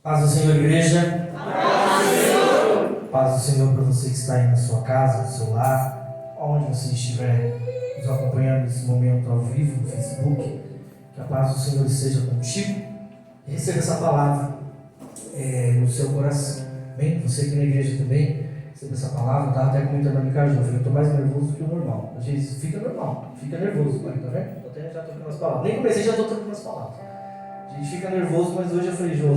Paz do Senhor, igreja. Paz do Senhor. Paz do Senhor para você que está aí na sua casa, no seu lar, onde você estiver nos acompanhando nesse momento ao vivo no Facebook. Que a paz do Senhor esteja contigo e receba essa palavra no seu coração. Bem, você aqui na igreja também, receba essa palavra. Estava até comentando ali com a Ju, eu estou mais nervoso que o normal. Eu disse, fica normal, fica nervoso, tá vendo? Eu até já estou trocando as palavras. Nem comecei, já estou trocando as palavras. A gente fica nervoso, mas hoje eu falei, Jô, eu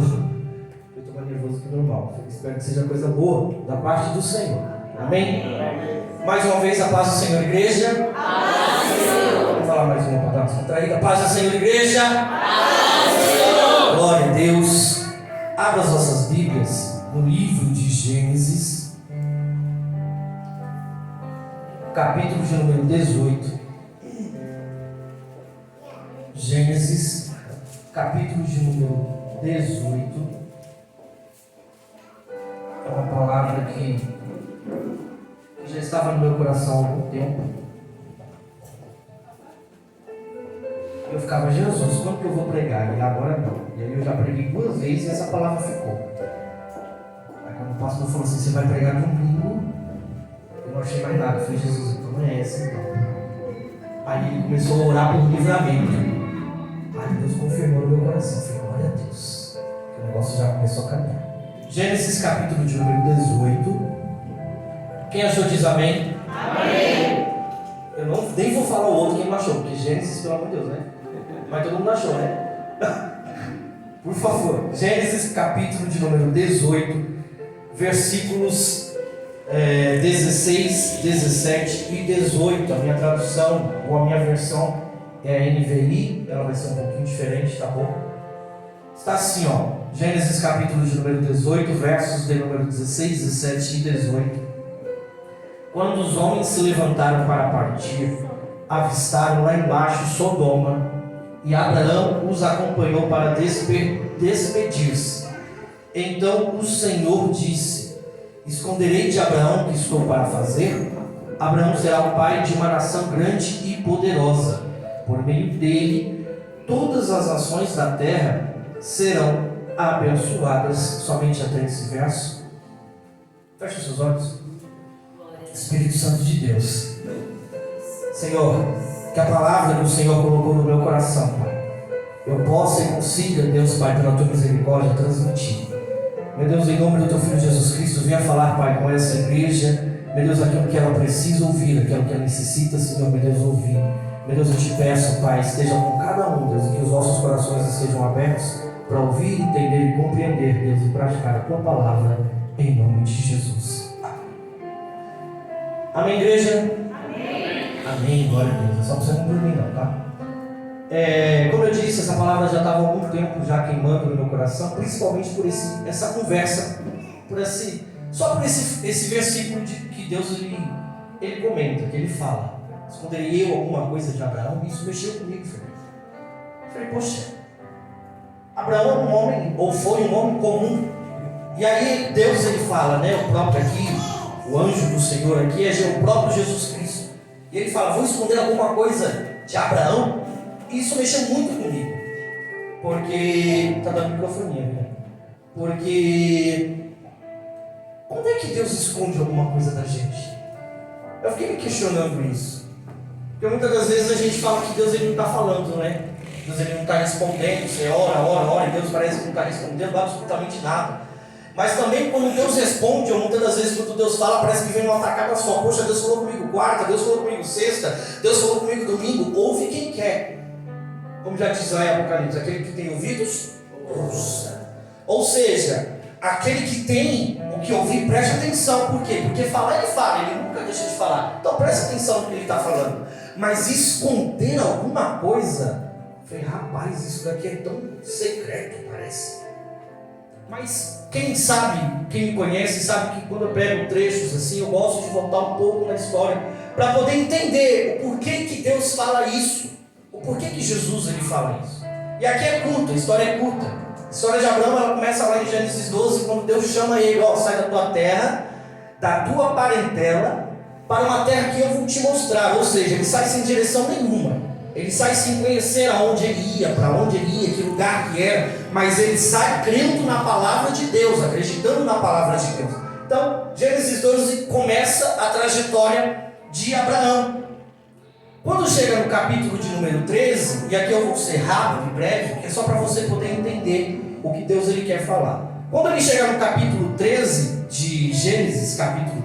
estou mais nervoso que o normal. Eu espero que seja coisa boa da parte do Senhor. Amém? Amém. Mais uma vez, a paz do Senhor, igreja. Paz do Senhor. Vamos falar mais uma para dar uma descontraída. Paz do Senhor, igreja. Paz do Senhor. Glória a Deus. Abra as vossas Bíblias no livro de Gênesis, capítulo de número 18. Gênesis, capítulo de número 18. É uma palavra que já estava no meu coração há algum tempo. Eu ficava, Jesus, quando que eu vou pregar? E agora não. E aí eu já preguei 2 vezes e essa palavra ficou. Aí quando o pastor falou assim, você vai pregar domingo, eu não achei mais nada. Eu falei, Jesus, então não é essa então. Aí ele começou a orar por livramento. Aí Deus confirmou no meu coração. Eu falei, glória a Deus. Que o negócio já começou a caminhar. Gênesis capítulo de número 18. Quem achou diz amém? Amém. Eu nem vou falar o outro quem não achou, porque Gênesis, pelo amor de Deus, né? Mas todo mundo achou, né? Por favor, Gênesis capítulo de número 18, versículos 16, 17 e 18. A minha tradução, ou a minha versão é a NVI, ela vai ser um pouquinho diferente, tá bom? Está assim, ó, Gênesis capítulo de número 18, versos de número 16, 17 e 18. Quando os homens se levantaram para partir, avistaram lá embaixo Sodoma, e Abraão os acompanhou para despedir-se. Então o Senhor disse: esconderei de Abraão o que estou para fazer? Abraão será o pai de uma nação grande e poderosa. Por meio dele, todas as nações da terra serão abençoadas. Somente até esse verso. Feche os seus olhos. Espírito Santo de Deus, Senhor, que a palavra que o Senhor colocou no meu coração, Pai, eu possa e consiga, Deus, Pai, pela tua misericórdia, transmitir. Meu Deus, em nome do teu Filho Jesus Cristo, venha falar, Pai, com essa igreja, meu Deus, aquilo que ela precisa ouvir, aquilo que ela necessita, Senhor, meu Deus, ouvir. Meu Deus, eu te peço, Pai, esteja com cada um, Deus, e que os nossos corações estejam abertos para ouvir, entender e compreender, Deus, e praticar a tua palavra, em nome de Jesus. Amém, igreja? Amém. Amém, glória a Deus. É só para você não dormir não, tá? Como eu disse, essa palavra já estava há algum tempo já queimando no meu coração, principalmente por essa conversa, só por esse versículo que Deus ele comenta, que ele fala. Esconderei eu alguma coisa de Abraão? Isso mexeu comigo, filho. Eu falei, poxa, Abraão é um homem, ou foi um homem comum. E aí Deus ele fala, né, o próprio aqui, o anjo do Senhor aqui é o próprio Jesus Cristo. E ele fala, vou esconder alguma coisa de Abraão? E isso mexeu muito comigo. Porque, está dando microfonia, né? Porque, quando é que Deus esconde alguma coisa da gente? Eu fiquei me questionando isso. Porque muitas das vezes a gente fala que Deus ele não está falando, né? Deus ele não está respondendo. Você ora, e Deus parece que não está respondendo absolutamente nada. Mas também quando Deus responde, ou muitas das vezes quando Deus fala, parece que vem uma atacada só. Poxa, Deus falou comigo quarta, Deus falou comigo sexta, Deus falou comigo domingo. Ouve quem quer. Como já diz lá em Apocalipse, aquele que tem ouvidos, ouça. Ou seja, aquele que tem o que ouvir, preste atenção. Por quê? Porque falar ele fala, ele nunca deixa de falar. Então preste atenção no que ele está falando. Mas esconder alguma coisa, eu falei, rapaz, isso daqui é tão secreto, parece. Mas quem sabe, quem me conhece, sabe que quando eu pego trechos assim, eu gosto de voltar um pouco na história, para poder entender o porquê que Deus fala isso, o porquê que Jesus ele fala isso. E aqui é curto, a história é curta. A história de Abraão, ela começa lá em Gênesis 12, quando Deus chama ele, sai da tua terra, da tua parentela, para uma terra que eu vou te mostrar. Ou seja, ele sai sem direção nenhuma. Ele sai sem conhecer aonde ele ia, para onde ele ia, que lugar que era, mas ele sai crendo na palavra de Deus, acreditando na palavra de Deus. Então, Gênesis 12 começa a trajetória de Abraão. Quando chega no capítulo de número 13, e aqui eu vou ser rápido e breve, é só para você poder entender o que Deus ele quer falar. Quando ele chega no capítulo 13 de Gênesis capítulo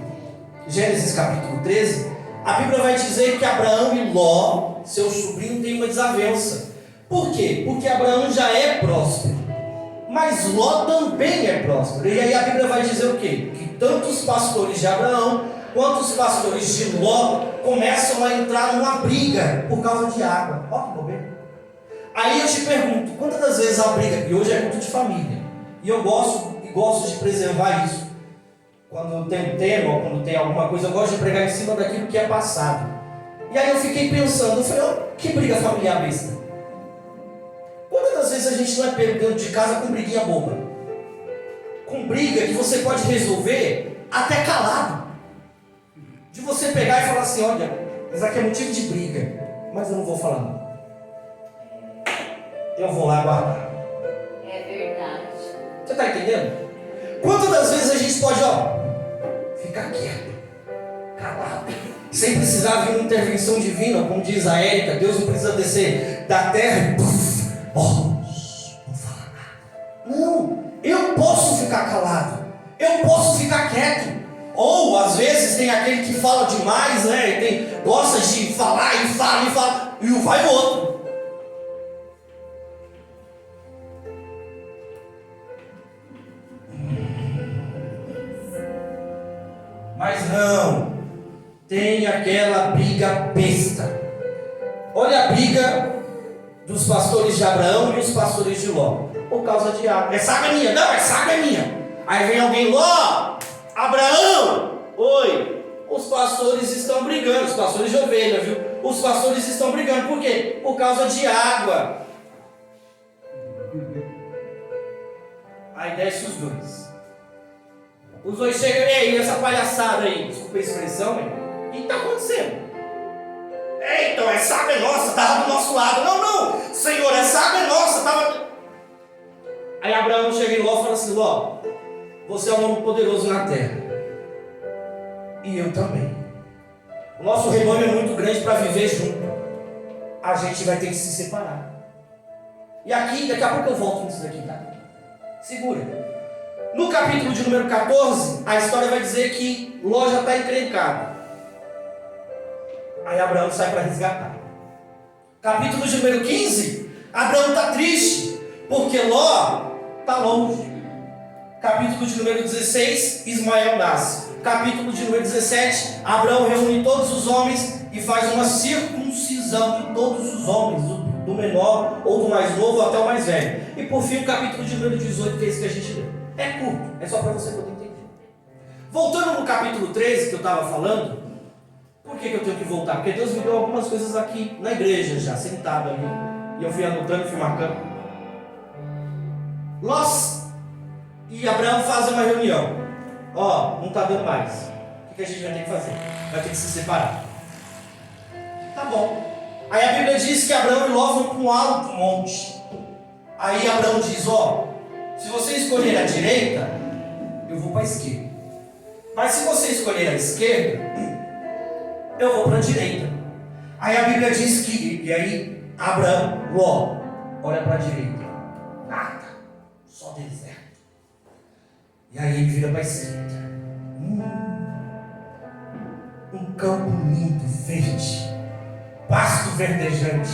13, a Bíblia vai dizer que Abraão e Ló, seu sobrinho, têm uma desavença. Por quê? Porque Abraão já é próspero, mas Ló também é próspero. E aí a Bíblia vai dizer o quê? Que tanto os pastores de Abraão quanto os pastores de Ló começam a entrar numa briga por causa de água. Olha que bobeira. Aí eu te pergunto, quantas das vezes a briga, e hoje é culto de família, e eu gosto de preservar isso. Quando tem um tema ou quando tem alguma coisa, eu gosto de pregar em cima daquilo que é passado. E aí eu fiquei pensando, eu falei, que briga familiar besta. Quantas das vezes a gente não é pego dentro de casa com briguinha boba? Com briga que você pode resolver até calado. De você pegar e falar assim, olha, isso aqui é motivo de briga, mas eu não vou falar não. Eu vou lá guardar. É verdade. Você está entendendo? Quantas das vezes a gente pode, ficar quieto, calado, sem precisar vir uma intervenção divina, como diz a Érica, Deus não precisa descer da terra e não fala nada. Não, eu posso ficar calado, eu posso ficar quieto. Ou às vezes tem aquele que fala demais, né? Gosta de falar e fala, e vai o outro. Mas não, tem aquela briga besta. Olha a briga dos pastores de Abraão e os pastores de Ló, por causa de água. É saga minha, não, é saga minha. Aí vem alguém, Ló, Abraão, oi, os pastores estão brigando, os pastores de ovelha, viu? Os pastores estão brigando, por quê? Por causa de água. Aí desce os dois. Os dois chegam, ei, essa palhaçada aí, desculpa a expressão, o que está acontecendo? Ei, então essa água é nossa, estava do nosso lado. Não, Senhor, essa água é nossa, estava. Aí Abraão chega em Ló e fala assim, Ló, você é um homem poderoso na terra. E eu também. O nosso rebanho é muito grande para viver junto. A gente vai ter que se separar. E aqui, daqui a pouco eu volto nisso daqui, tá? Segura. No capítulo de número 14, a história vai dizer que Ló já está encrencado. Aí Abraão sai para resgatar. Capítulo de número 15, Abraão está triste, porque Ló está longe. Capítulo de número 16, Ismael nasce. Capítulo de número 17, Abraão reúne todos os homens e faz uma circuncisão em todos os homens, do menor ou do mais novo até o mais velho. E por fim o capítulo de número 18, que é esse que a gente leu. É curto, é só para você poder entender. Voltando no capítulo 13 que eu estava falando, por que eu tenho que voltar? Porque Deus me deu algumas coisas aqui na igreja já, sentado ali. E eu fui anotando e fui marcando. Ló e Abraão fazem uma reunião. Não está dando mais. O que a gente vai ter que fazer? Vai ter que se separar. Tá bom. Aí a Bíblia diz que Abraão e Ló vão para um alto monte. Aí Abraão diz, se você escolher a direita, eu vou para a esquerda. Mas se você escolher a esquerda, eu vou para a direita. Aí a Bíblia diz que, e aí Abraão, Ló, olha para a direita. Nada, só deserto. E aí ele vira para a esquerda. Um campo lindo, verde, pasto verdejante,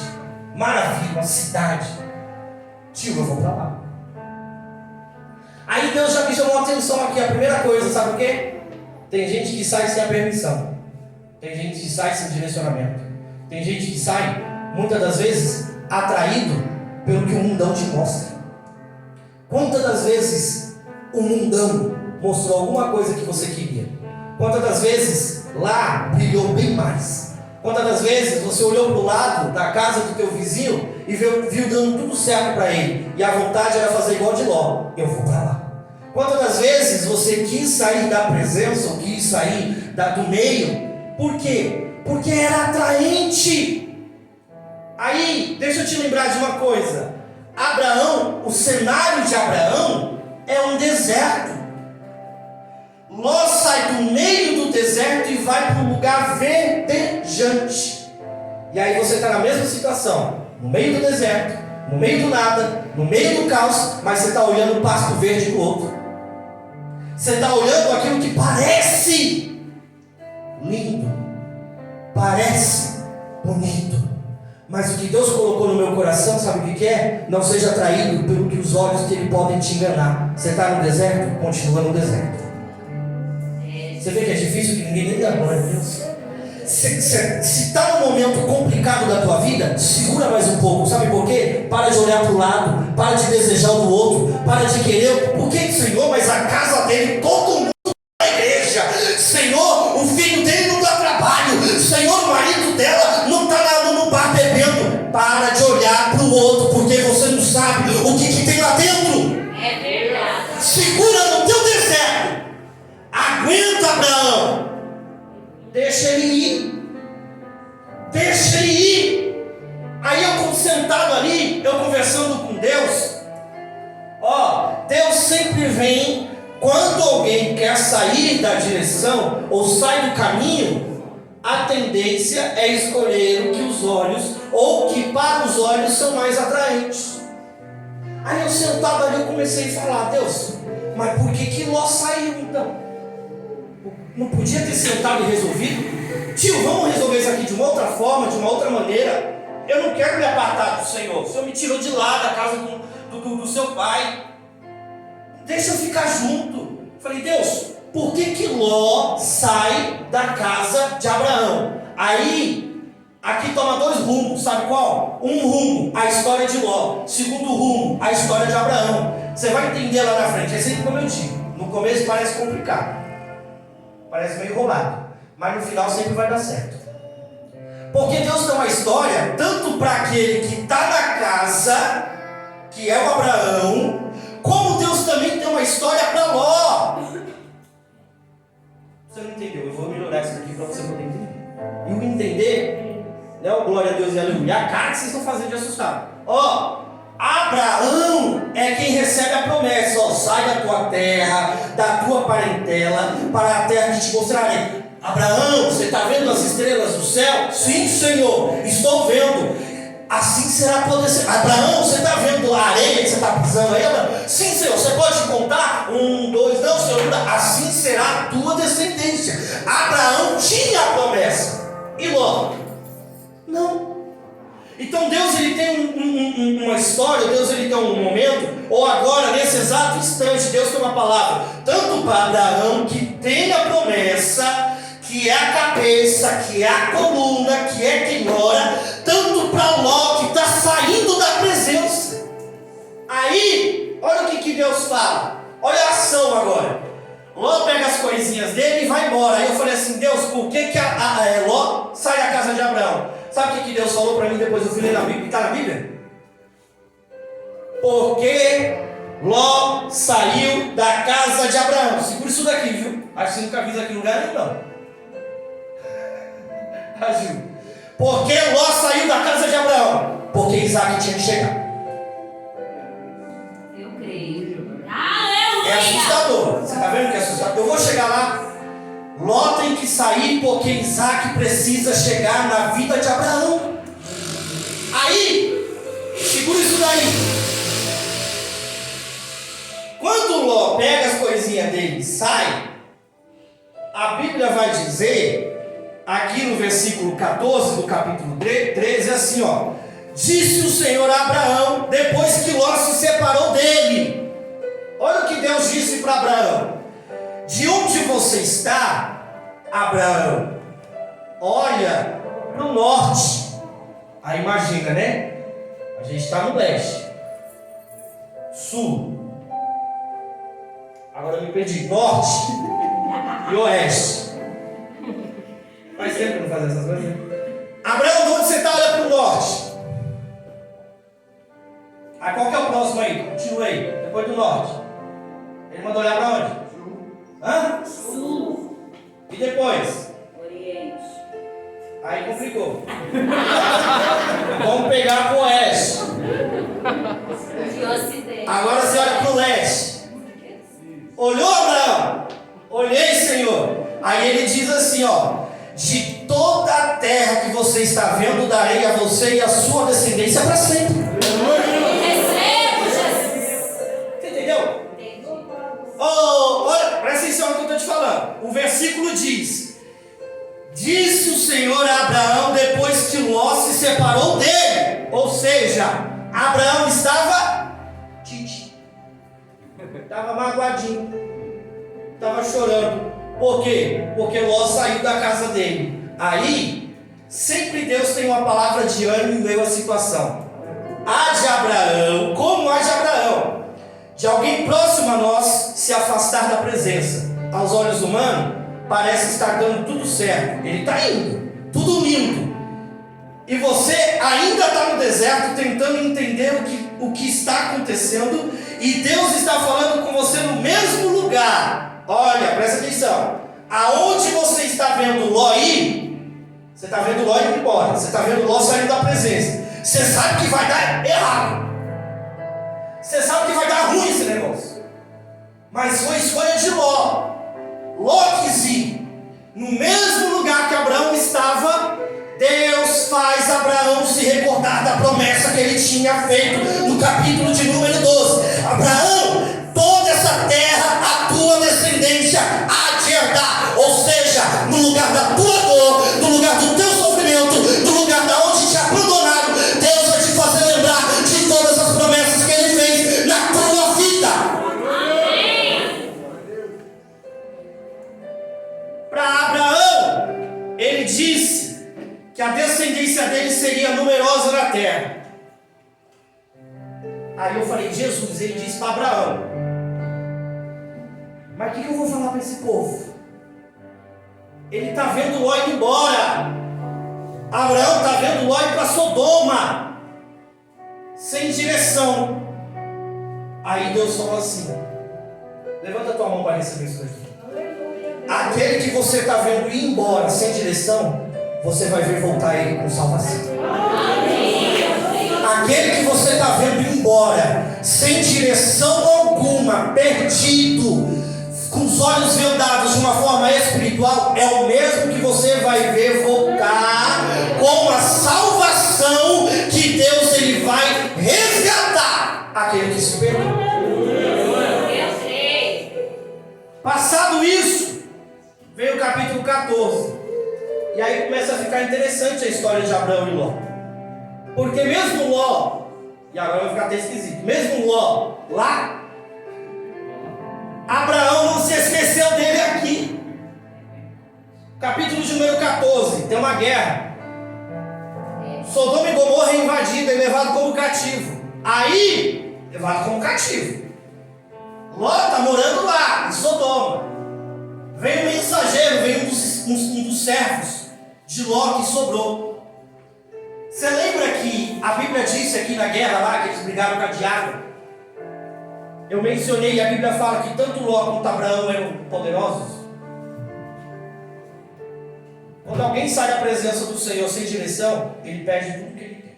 maravilha, uma cidade. Tio, eu vou para lá. Aí Deus já me chamou a atenção aqui. A primeira coisa, sabe o quê? Tem gente que sai sem a permissão. Tem gente que sai sem direcionamento. Tem gente que sai, muitas das vezes, atraído pelo que o mundão te mostra. Quantas das vezes o mundão mostrou alguma coisa que você queria? Quantas das vezes lá brilhou bem mais? Quantas das vezes você olhou para o lado da casa do teu vizinho e viu dando tudo certo para ele, e a vontade era fazer igual de Ló, eu vou para lá. Quantas das vezes você quis sair da presença, ou quis sair do meio? Por quê? Porque era atraente. Aí, deixa eu te lembrar de uma coisa. Abraão, o cenário de Abraão é um deserto. Ló sai do meio do deserto e vai para um lugar verdejante. E aí você está na mesma situação, no meio do deserto, no meio do nada, no meio do caos, mas você está olhando o pasto verde do outro. Você está olhando aquilo que parece lindo, parece bonito, mas o que Deus colocou no meu coração, sabe o que é? Não seja atraído pelo que os olhos dele podem te enganar. Você está no deserto? Continua no deserto. Você vê que é difícil, que ninguém nem dá glória a Deus. Se está num momento complicado da tua vida, segura mais um pouco. Sabe por quê? Para de olhar para o lado, para de desejar o do outro, para de querer. Por que, Senhor? Mas a casa dele, todo mundo na igreja. Senhor, o filho dele não dá trabalho. Senhor, o marido dela não está lá no bar bebendo. Para de olhar para o outro, porque você não sabe o que tem lá dentro. É verdade. Segura no teu deserto. Aguenta, Abraão. Deixa ele ir. Deixa ele ir. Aí eu sentado ali, eu conversando com Deus. Deus sempre vem quando alguém quer sair da direção ou sai do caminho. A tendência é escolher o que os olhos, ou o que para os olhos são mais atraentes. Aí eu sentado ali, eu comecei a falar: Deus, mas por que Ló saiu então? Não podia ter sentado e resolvido? Tio, vamos resolver isso aqui de uma outra forma, de uma outra maneira. Eu não quero me apartar do Senhor. O Senhor me tirou de lá da casa do seu pai. Deixa eu ficar junto. Falei: Deus, por que Ló sai da casa de Abraão? Aí, aqui toma dois rumos, sabe qual? Um rumo, a história de Ló. Segundo rumo, a história de Abraão. Você vai entender lá na frente. É sempre como eu digo. No começo parece complicado. Parece meio roubado, mas no final sempre vai dar certo. Porque Deus tem uma história tanto para aquele que está na casa, que é o Abraão, como Deus também tem uma história para Ló. Você não entendeu? Eu vou melhorar isso aqui para você poder entender. E o entender, né? O glória a Deus e aleluia. A cara que vocês estão fazendo de assustar. Abraão é quem recebe a promessa: sai da tua terra, da tua parentela, para a terra que te mostrarei. Abraão, você está vendo as estrelas do céu? Sim, Senhor, estou vendo. Assim será a tua descendência. Abraão, você está vendo a areia que você está pisando aí? Abraão? Sim, Senhor, você pode contar? 1, 2, não, Senhor, assim será a tua descendência. Abraão tinha a promessa. E Ló? Não. Então Deus ele tem uma história, Deus ele tem um momento, ou agora, nesse exato instante, Deus tem uma palavra, tanto para Abraão, que tem a promessa, que é a cabeça, que é a coluna, que é quem ora, tanto para Ló, que está saindo da presença. Aí, olha o que Deus fala, olha a ação agora. Ló pega as coisinhas dele e vai embora. Aí eu falei assim: Deus, por que Ló sai da casa de Abraão? Sabe o que Deus falou para mim depois? Eu fui ler na Bíblia, está na Bíblia? Porque Ló saiu da casa de Abraão. Segura isso daqui, viu? Acho que você nunca viu aqui em lugar nenhum, não. Porque Ló saiu da casa de Abraão? Porque Isaac tinha que chegar. Eu creio. É assustador. Você está vendo que é assustador? Eu vou chegar lá. Ló tem que sair porque Isaac precisa chegar na vida de Abraão. Aí, segura isso daí. Quando Ló pega as coisinhas dele e sai, a Bíblia vai dizer, aqui no versículo 14 do capítulo 13, assim, disse o Senhor a Abraão, depois que Ló se separou dele. Olha o que Deus disse para Abraão: de onde você está, Abraão? Olha para o norte. Aí imagina, né? A gente está no leste, sul. Agora eu me perdi. Norte e oeste. Faz tempo que não faz essas coisas, né? Abraão, de onde você está? Olha para o norte. Aí qual que é o próximo aí? Continua aí. Depois do norte. Ele mandou olhar para onde? Sul. Sul. E depois? Oriente. Aí complicou. Vamos pegar pro oeste. De ocidente. Agora você olha pro leste. Olhou, Abraão? Olhei, Senhor. Aí ele diz assim, ó: de toda a terra que você está vendo, darei a você e a sua descendência para sempre. Recebo, Jesus. Você entendeu? Entendi. Oh, olha, presta atenção no que eu estou te falando. O versículo diz: disse o Senhor a Abraão depois que Ló se separou dele. Ou seja, Abraão estava tite, estava magoadinho, estava chorando. Por quê? Porque Ló saiu da casa dele. Aí, sempre Deus tem uma palavra de ânimo em meio à situação. Há de Abraão, como há de Abraão, de alguém próximo a nós se afastar da presença. Aos olhos humanos, parece estar dando tudo certo. Ele está indo, tudo lindo. E você ainda está no deserto tentando entender o que está acontecendo. E Deus está falando com você no mesmo lugar. Olha, presta atenção. Aonde você está vendo Ló ir, você está vendo Ló indo embora. Você está vendo Ló saindo da presença. Você sabe que vai dar errado. Você sabe que vai dar ruim esse negócio. Mas foi escolha de Ló. Ló quis ir. No mesmo lugar que Abraão estava, Deus faz Abraão se recordar da promessa que ele tinha feito no capítulo de número 12. Abraão, toda essa terra a tua descendência há de herdar. Ou seja, no lugar da tua dor, no lugar do teu sofrimento, no lugar da onde te abandonaram, Deus vai te fazer lembrar de todas as promessas que ele fez na tua vida. Para Abraão, ele disse que a descendência dele seria numerosa na terra. Aí eu falei: Jesus, ele disse para Abraão, mas o que eu vou falar para esse povo? Ele está vendo Ló ir embora. Abraão está vendo Ló ir para Sodoma, sem direção. Aí Deus falou assim: levanta a tua mão para receber isso daqui. Aquele que você está vendo ir embora sem direção, você vai ver voltar ele com salvação. Aquele que você está vendo ir embora sem direção alguma, perdido, com os olhos vendados de uma forma espiritual, é o mesmo que você vai ver voltar com a salvação que Deus ele vai resgatar aquele que se perdeu. Passado isso, veio o capítulo 14. E aí começa a ficar interessante a história de Abraão e Ló. Porque mesmo Ló, e agora vai ficar até esquisito, mesmo Ló lá, Abraão não se esqueceu dele aqui. Capítulo de número 14, tem uma guerra. Sodoma e Gomorra é invadida e levado como cativo. Aí, levado como cativo. Ló está morando lá, em Sodoma. Vem um mensageiro, vem um dos servos de Ló que sobrou. Você lembra que a Bíblia disse aqui na guerra lá, que eles brigaram com a diabo? Eu mencionei, e a Bíblia fala que tanto Ló quanto Abraão eram poderosos. Quando alguém sai da presença do Senhor sem direção, ele perde tudo que ele quer.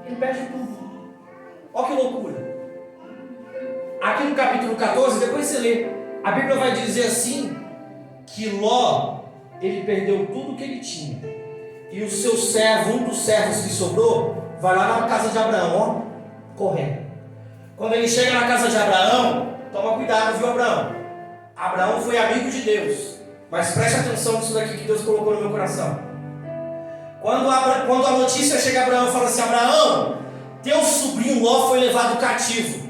Ele perde tudo. Olha que loucura. Aqui no capítulo 14, depois você lê, a Bíblia vai dizer assim, que Ló, ele perdeu tudo que ele tinha. E o seu servo, um dos servos que sobrou, vai lá na casa de Abraão, ó, correndo. Quando ele chega na casa de Abraão, toma cuidado, viu, Abraão? Abraão foi amigo de Deus. Mas preste atenção nisso daqui que Deus colocou no meu coração. Quando a notícia chega a Abraão e fala assim: Abraão, teu sobrinho Ló foi levado cativo.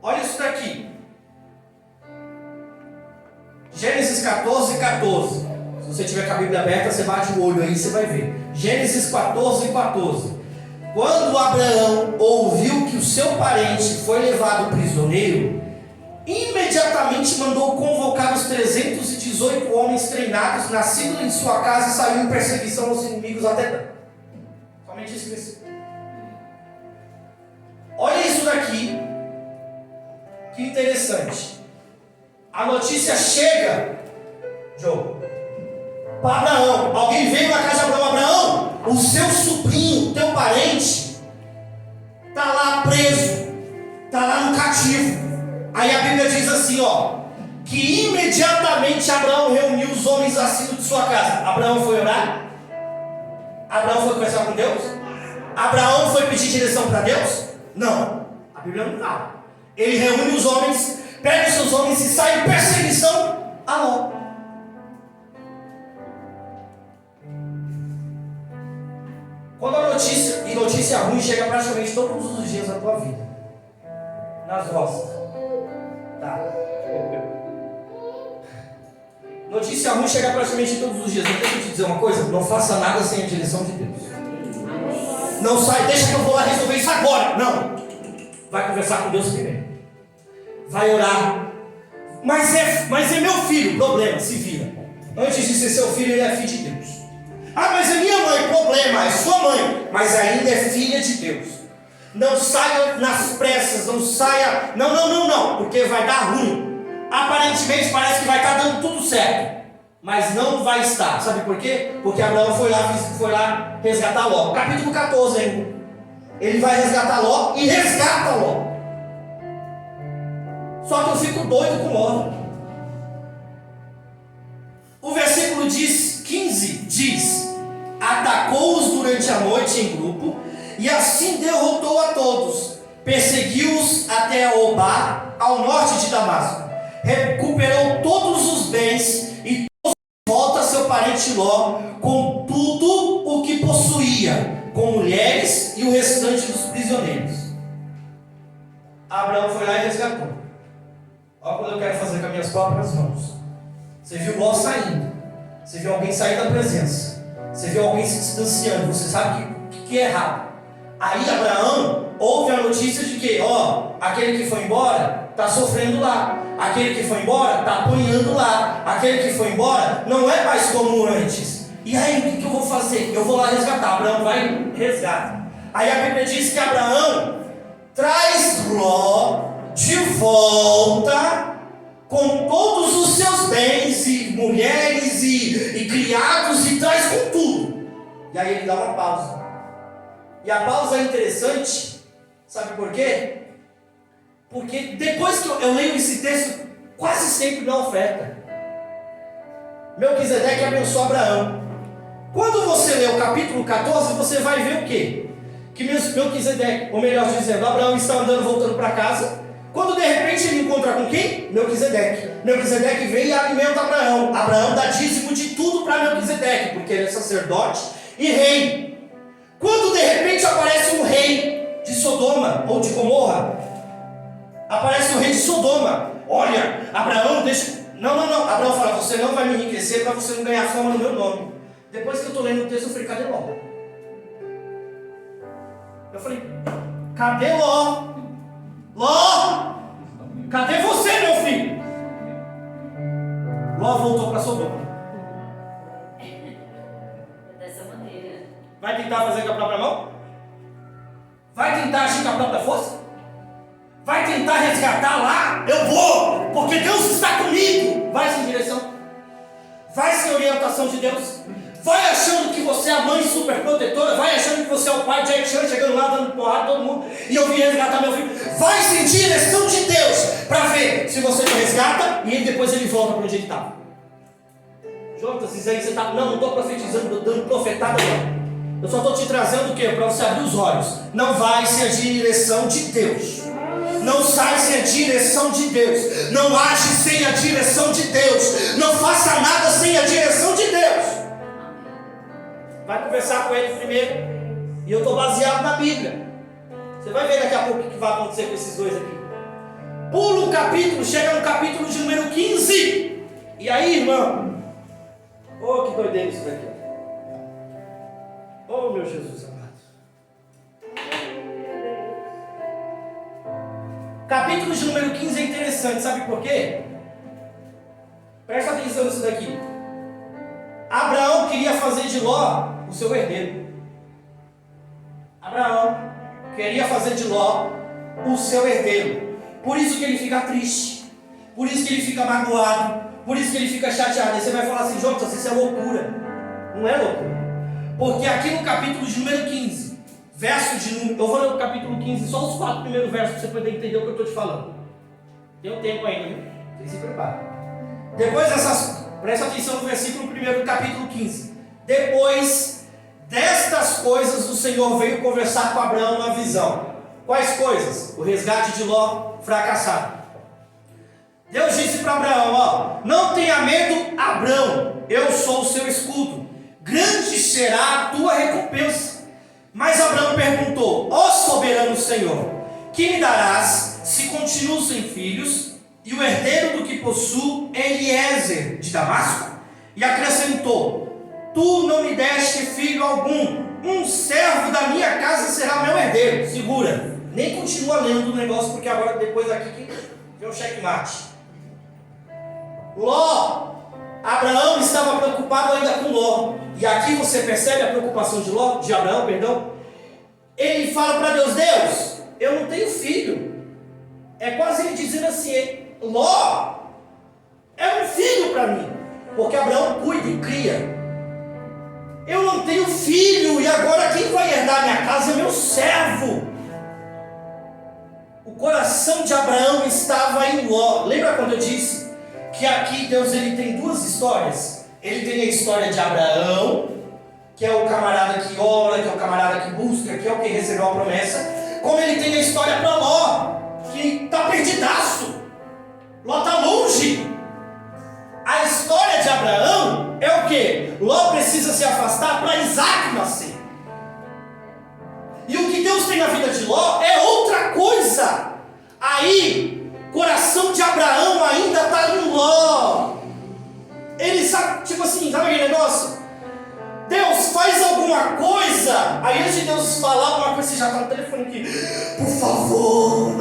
Olha isso daqui. Gênesis 14, 14. Se você tiver com a Bíblia aberta, você bate o olho aí e você vai ver. Gênesis 14, 14. Quando Abraão ouviu que o seu parente foi levado prisioneiro, imediatamente mandou convocar os 318 homens treinados, nascidos em sua casa, e saiu em perseguição aos inimigos até Dan. Somente isso que olha isso daqui. Que interessante. A notícia chega, Joe. para Abraão. Alguém veio na casa de Abraão: Abraão, o seu sobrinho, teu parente, está lá preso, está lá no cativo. Aí a Bíblia diz assim, ó, que imediatamente Abraão reuniu os homens assim de sua casa. Abraão foi orar? Abraão foi conversar com Deus? Abraão foi pedir direção para Deus? Não, a Bíblia não fala. Ele reúne os homens, pega os seus homens e sai em perseguição a Ló. Quando a notícia ruim chega praticamente todos os dias da tua vida, nas roças, tá? Notícia ruim chega praticamente todos os dias. Eu tenho que te dizer uma coisa: não faça nada sem a direção de Deus. Não sai, deixa que eu vou lá resolver isso agora. Não. Vai conversar com Deus primeiro. Vai orar. Mas é meu filho, problema, se vira. Antes de ser seu filho, ele é filho de Deus. Ah, mas é minha mãe, problema, é sua mãe, mas ainda é filha de Deus. Não saia nas pressas, não saia. Não, porque vai dar ruim. Aparentemente parece que vai estar dando tudo certo, mas não vai estar. Sabe por quê? Porque Abraão foi lá resgatar Ló. Capítulo 14 ainda. Ele vai resgatar Ló e resgata Ló. Só que eu fico doido com Ló. O versículo 15 diz: atacou-os durante a noite em grupo e assim derrotou a todos. Perseguiu-os até Obá, ao norte de Damasco. Recuperou todos os bens e volta seu parente Ló com tudo o que possuía, com mulheres e o restante dos prisioneiros. Abraão foi lá e resgatou. Olha quando eu quero fazer com as minhas próprias mãos. Você viu Ló saindo, você viu alguém sair da presença, você viu alguém se distanciando, você sabe que é errado. Aí Abraão ouve a notícia de que, aquele que foi embora está sofrendo lá. Aquele que foi embora está apanhando lá. Aquele que foi embora não é mais como antes. E aí, o que eu vou fazer? Eu vou lá resgatar. Abraão vai e resgata. Aí a Bíblia diz que Abraão traz Ló de volta com todos os seus bens e mulheres e criados, e traz com tudo. E aí ele dá uma pausa. E a pausa é interessante, sabe por quê? Porque depois que eu leio esse texto, quase sempre dá oferta. Melquisedeque abençoou Abraão. Quando você lê o capítulo 14, você vai ver o quê? Que Melquisedeque, ou melhor dizendo, Abraão está andando, voltando para casa, quando de repente ele encontra com quem? Melquisedeque. Melquisedeque vem e alimenta Abraão. Abraão dá dízimo de tudo para Melquisedeque, porque ele é sacerdote e rei. Quando de repente aparece um rei de Sodoma ou de Gomorra, aparece o rei de Sodoma. Olha, Abraão, deixa. Não. Abraão fala: você não vai me enriquecer para você não ganhar fama no meu nome. Depois que eu estou lendo o texto, eu falei: cadê Ló? Eu falei: cadê Ló? Ló, cadê você, meu filho? Ló voltou para Sodoma. Dessa maneira. Vai tentar fazer com a própria mão? Vai tentar agir com a própria força? Vai tentar resgatar lá? Eu vou, porque Deus está comigo. Vai sem direção. Vai sem orientação de Deus. Vai achando que você é a mãe super protetora. Vai achando que você é o pai Jack Chan chegando lá dando porrada todo mundo. E eu vim resgatar meu filho. Vai sem direção de Deus para ver se você não resgata. E depois ele volta para onde ele estava. Jonas, isso aí você está. Não estou profetizando, dando profetada não. Eu só estou te trazendo o quê? Para você abrir os olhos. Não vai sem a direção de Deus. Não sai sem a direção de Deus. Não age sem a direção de Deus. Não faça nada sem a direção de Deus. Vai conversar com ele primeiro. E eu estou baseado na Bíblia. Você vai ver daqui a pouco o que vai acontecer com esses dois aqui. Pula um capítulo, chega no capítulo de número 15. E aí, irmão? Oh, que doideira isso daqui. Oh, meu Jesus amado. Capítulo de número 15 é interessante, sabe por quê? Presta atenção nisso daqui. Abraão queria fazer de Ló o seu herdeiro. Abraão queria fazer de Ló o seu herdeiro. Por isso que ele fica triste. Por isso que ele fica magoado. Por isso que ele fica chateado. Aí você vai falar assim, Jonas, isso é loucura. Não é loucura. Porque aqui no capítulo de número 15, verso de número... Eu vou ler o capítulo 15, só os 4 primeiros versos para você poder entender o que eu estou te falando. Tem um tempo ainda, viu? Você se prepara. Depois dessas... Presta atenção no versículo 1 do capítulo 15. Depois destas coisas, o Senhor veio conversar com Abraão na visão. Quais coisas? O resgate de Ló fracassado. Deus disse para Abraão, ó, não tenha medo, Abraão, eu sou o seu escudo, grande será a tua recompensa. Mas Abraão perguntou, ó soberano Senhor, que me darás se continuo sem filhos, e o herdeiro do que possuo é Eliezer de Damasco? E acrescentou, tu não me deste filho algum, um servo da minha casa será meu herdeiro. Segura, nem continua lendo o negócio, porque agora depois aqui que vem o checkmate. Ló, Abraão estava preocupado ainda com Ló. E aqui você percebe a preocupação de Abraão, perdão. Ele fala para Deus, Deus, eu não tenho filho. É quase ele dizendo assim, Ló, é um filho para mim. Porque Abraão cuida e cria. Eu não tenho filho, e agora quem vai herdar minha casa é meu servo. O coração de Abraão estava em Ló. Lembra quando eu disse que aqui Deus ele tem duas histórias? Ele tem a história de Abraão, que é o camarada que ora, que é o camarada que busca, que é o que recebeu a promessa. Como ele tem a história para Ló, que está perdidaço. Ló está longe. A história de Abraão é o que? Ló precisa se afastar para Isaac nascer. E o que Deus tem na vida de Ló é outra coisa. Aí, coração de Abraão ainda está em Ló. Ele sabe, tipo assim, sabe aquele negócio? Deus, faz alguma coisa. Aí antes de Deus falar alguma coisa, você já está no telefone aqui. Por favor,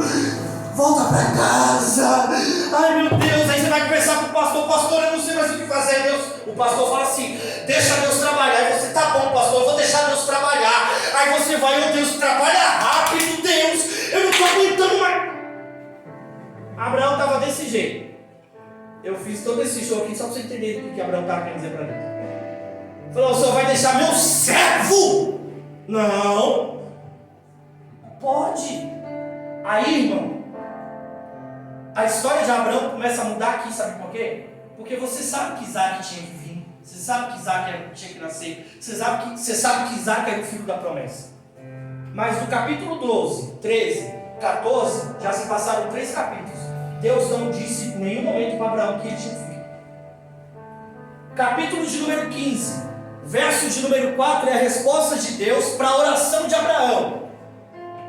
volta para casa. Ai meu Deus, aí você vai conversar com o pastor, eu não sei mais o que fazer, Deus. O pastor fala assim, deixa Deus trabalhar. Aí você, tá bom pastor, eu vou deixar Deus trabalhar. Aí você vai, meu Deus, trabalha rápido, Deus, eu não estou aguentando mais. Abraão estava desse jeito. Eu fiz todo esse show aqui só para você entender o que Abraão estava querendo dizer para Deus. Falou, o senhor vai deixar meu servo? Não. Pode. Aí, irmão, a história de Abraão começa a mudar aqui, sabe por quê? Porque você sabe que Isaac tinha que vir. Você sabe que Isaac tinha que nascer. Você sabe que Isaac era o filho da promessa. Mas do capítulo 12, 13, 14, já se passaram 3 capítulos. Deus não disse em nenhum momento para Abraão que ele tinha um filho. Capítulo de número 15, verso de número 4 é a resposta de Deus para a oração de Abraão.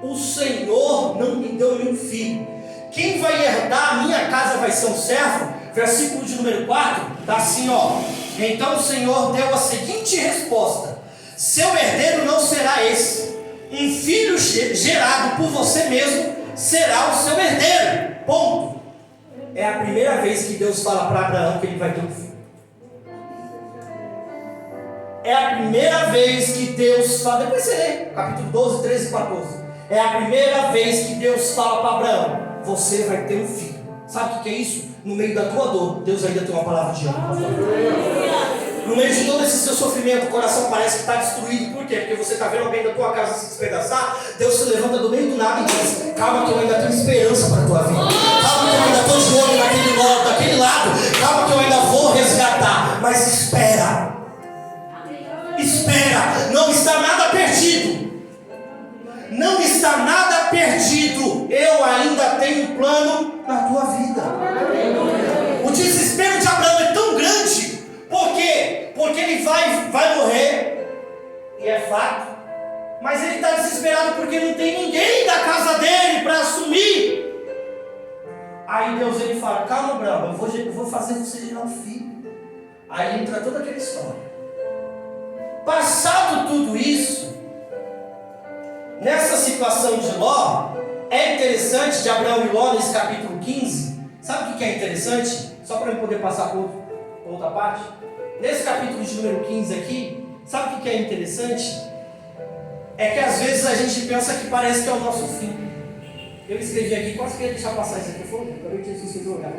O Senhor não me deu nenhum filho. Quem vai herdar a minha casa vai ser um servo. Versículo de número 4 está assim, ó. Então o Senhor deu a seguinte resposta: seu herdeiro não será esse. Um filho gerado por você mesmo será o seu herdeiro. Ponto. É a primeira vez que Deus fala para Abraão que ele vai ter um filho. É a primeira vez que Deus fala. Depois você lê, capítulo 12, 13 e 14. É a primeira vez que Deus fala para Abraão: você vai ter um filho. Sabe o que é isso? No meio da tua dor, Deus ainda tem uma palavra de ânimo. No meio de todo esse seu sofrimento, o coração parece que está destruído. Por quê? Porque você está vendo alguém da tua casa se despedaçar. Deus se levanta do meio do nada e diz: calma que eu ainda tenho esperança para a tua vida. Calma que eu ainda estou de olho daquele lado. Calma que eu ainda vou resgatar. Mas espera. Espera. Não está nada perdido. Não está nada perdido. Eu ainda tenho um plano na tua vida. O desespero de Abraão é tão grande. Por quê? Porque ele vai morrer. E é fato. Mas ele está desesperado porque não tem ninguém da casa dele para assumir. Aí Deus ele fala: calma, Abraão, eu vou fazer você gerar um filho. Aí entra toda aquela história. Passado tudo isso, nessa situação de Ló, é interessante de Abraão e Ló nesse capítulo 15. Sabe o que é interessante? Só para eu poder passar por outra parte. Nesse capítulo de número 15 aqui, sabe o que é interessante? É que às vezes a gente pensa que parece que é o nosso fim. Eu escrevi aqui, quase queria deixar passar isso aqui. Eu acabei de esquecer de olhar.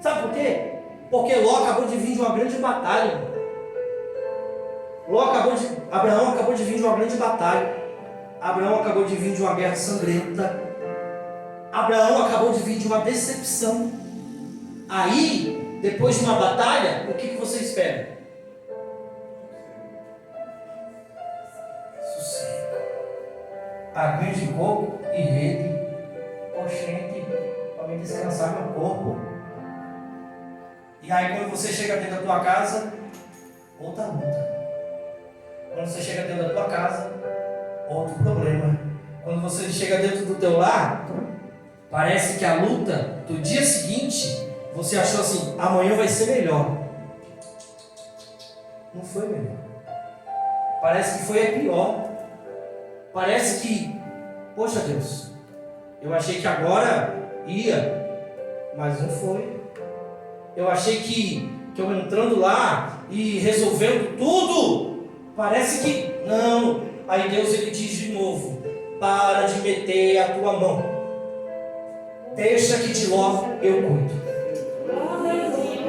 Sabe por quê? Porque Ló acabou de vir de uma grande batalha. Abraão acabou de vir de uma grande batalha. Abraão acabou de vir de uma guerra sangrenta. Abraão acabou de vir de uma decepção. Aí, depois de uma batalha, o que você espera? Sossego. Aguinha de coco e rede. Oxente, para me descansar meu corpo. E aí, quando você chega dentro da tua casa, outra luta. Quando você chega dentro da tua casa, outro problema. Quando você chega dentro do teu lar, parece que a luta do dia seguinte, você achou assim, amanhã vai ser melhor. Não foi melhor. Parece que foi a pior. Parece que, poxa Deus, eu achei que agora ia, mas não foi. Eu achei que eu entrando lá e resolvendo tudo, parece que não. Aí Deus ele diz de novo, para de meter a tua mão. Deixa que de Ló eu cuido.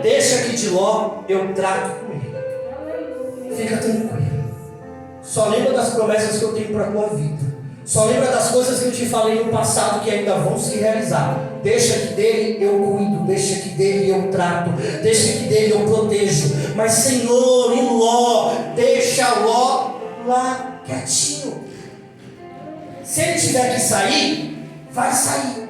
Deixa que de Ló eu trato com ele. Fica tranquilo. Só lembra das promessas que eu tenho para a tua vida. Só lembra das coisas que eu te falei no passado que ainda vão se realizar. Deixa que dele eu cuido. Deixa que dele eu trato. Deixa que dele eu protejo. Mas Senhor, e Ló, deixa Ló lá quietinho. Se ele tiver que sair, vai sair.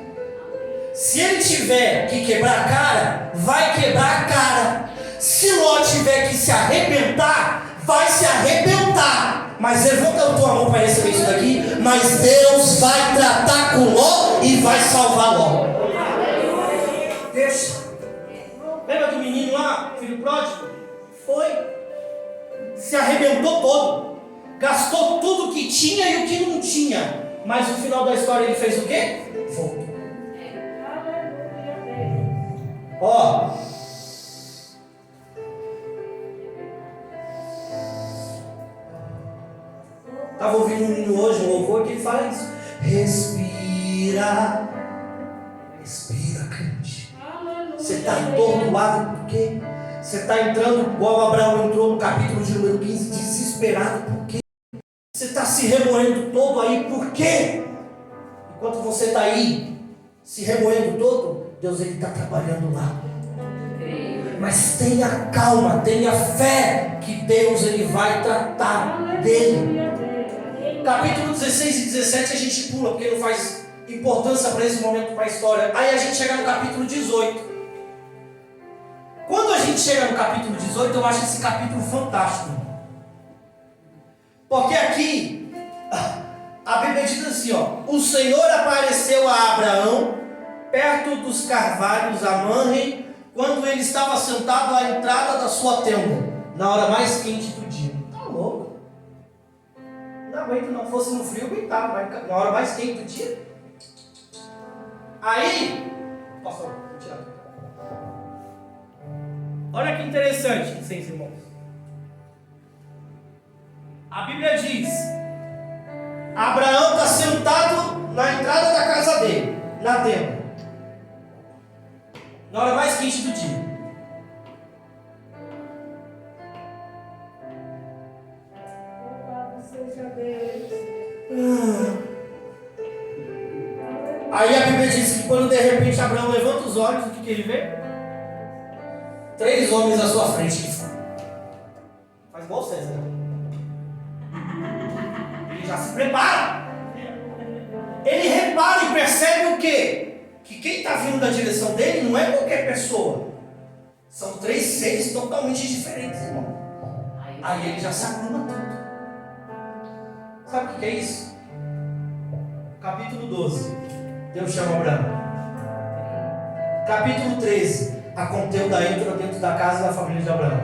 Se ele tiver que quebrar a cara, vai quebrar a cara. Se Ló tiver que se arrebentar, vai se arrebentar. Mas levanta a tua mão para receber isso daqui. Mas Deus vai tratar com Ló e vai salvar Ló. Deixa. Lembra do menino lá, filho pródigo? Foi. Se arrebentou todo. Gastou tudo que tinha e o que não tinha. Mas no final da história ele fez o quê? Voltou. Ó. Estava ouvindo um menino hoje, um louvor, que ele fala isso. Respira. Respira, crente. Você está atordoado por quê? Você está entrando, igual Abraão entrou no capítulo de número 15, desesperado por quê? Você está se remoendo todo aí por quê? Enquanto você está aí, se remoendo todo, Deus ele está trabalhando lá. Mas tenha calma, tenha fé que Deus ele vai tratar dele. Capítulo 16 e 17 a gente pula, porque não faz importância para esse momento para a história. Aí a gente chega no capítulo 18. Quando a gente chega no capítulo 18, eu acho esse capítulo fantástico. Porque aqui a Bíblia diz assim, ó: o Senhor apareceu a Abraão perto dos carvalhos a Manre, quando ele estava sentado à entrada da sua tenda, na hora mais quente do dia. Tá louco? Não aguento, não fosse no frio, eu aguentava, mas na hora mais quente do dia. Aí, pastor, vou tirar. Olha que interessante, vocês irmãos. A Bíblia diz: Abraão está sentado na entrada da casa dele, na tenda, na hora mais quente do dia. Aí a Bíblia diz que quando de repente Abraão levanta os olhos, o que ele vê? 3 homens à sua frente. Faz igual César. Ele já se prepara. Ele repara e percebe o quê? Que quem está vindo da direção dele não é qualquer pessoa. São 3 seres totalmente diferentes, irmão. Aí ele já se acalma tudo. Sabe o que é isso? Capítulo 12. Deus chama Abraão. Capítulo 13. A conteúda entra dentro da casa da família de Abraão.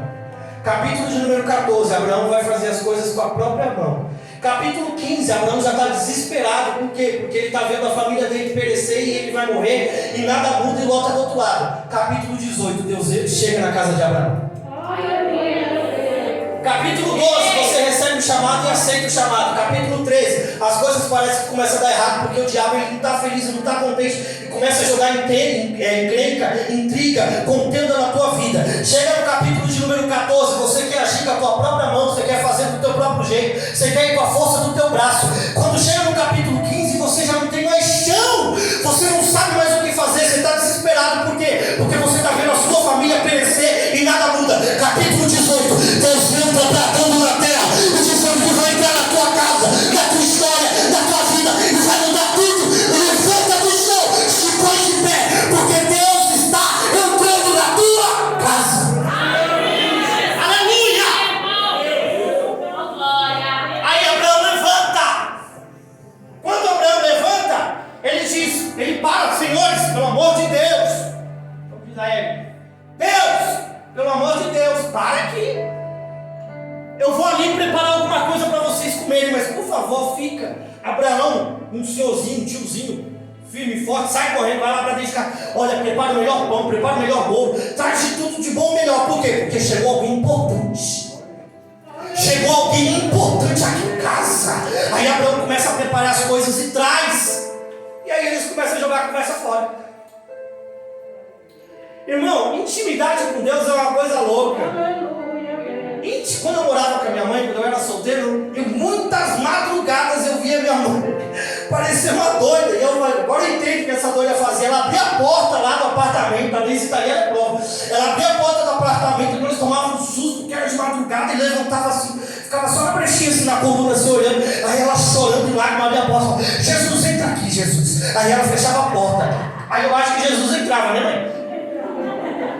Capítulo de número 14. Abraão vai fazer as coisas com a própria mão. Capítulo 15. Abraão já está desesperado. Por quê? Porque ele está vendo a família dele perecer e ele vai morrer. E nada muda e Ló está do outro lado. Capítulo 18. Deus chega na casa de Abraão. Capítulo 12, você recebe o chamado e aceita o chamado. Capítulo 13, as coisas parecem que começam a dar errado, porque o diabo ele não está feliz, ele não está contente, e começa a jogar encrenca, intriga, contenda na tua vida. Chega no capítulo de número 14, você quer agir com a tua própria mão, você quer fazer do teu próprio jeito, você quer ir com a força do teu braço. Quando chega no capítulo 15, você já não tem mais chão, você não sabe mais o que fazer, você está desesperado. Por quê? Porque você está vendo a sua família perecer e nada muda. Capítulo 18, Deus entra tratando na terra e dizendo que vai entrar na tua casa, na tua história, na tua vida e vai mudar tudo. Levanta do chão, se põe de pé, porque Deus está entrando na tua casa. Aleluia! Aí Abraão levanta. Quando Abraão levanta, ele diz, ele para, senhores, pelo amor de Deus. Como diz a ele, Deus, pelo amor de Deus, para aqui. Eu vou ali preparar alguma coisa para vocês comerem, mas por favor, fica. Abraão, um senhorzinho, um tiozinho, firme e forte, sai correndo, vai lá para dentro de casa. Olha, prepara o melhor pão, prepara o melhor bolo, traz de tudo de bom melhor. Por quê? Porque chegou alguém importante. Chegou alguém importante aqui em casa. Aí Abraão começa a preparar as coisas e traz. E aí eles começam a jogar a conversa fora. Irmão, intimidade com Deus é uma coisa louca. Quando eu morava com a minha mãe, quando eu era solteiro, muitas madrugadas eu via minha mãe parecer uma doida. E agora eu entendo o que essa doida fazia. Ela abria a porta lá do apartamento, a Liz italiana prova. Ela abria a porta do apartamento e eles tomavam um susto, porque era de madrugada, e levantava assim, ficava só na brechinha assim na coluna, assim olhando. Aí ela chorando de lágrimas, abria a porta, Jesus, entra aqui, Jesus. Aí ela fechava a porta. Aí eu acho que Jesus entrava, né, mãe?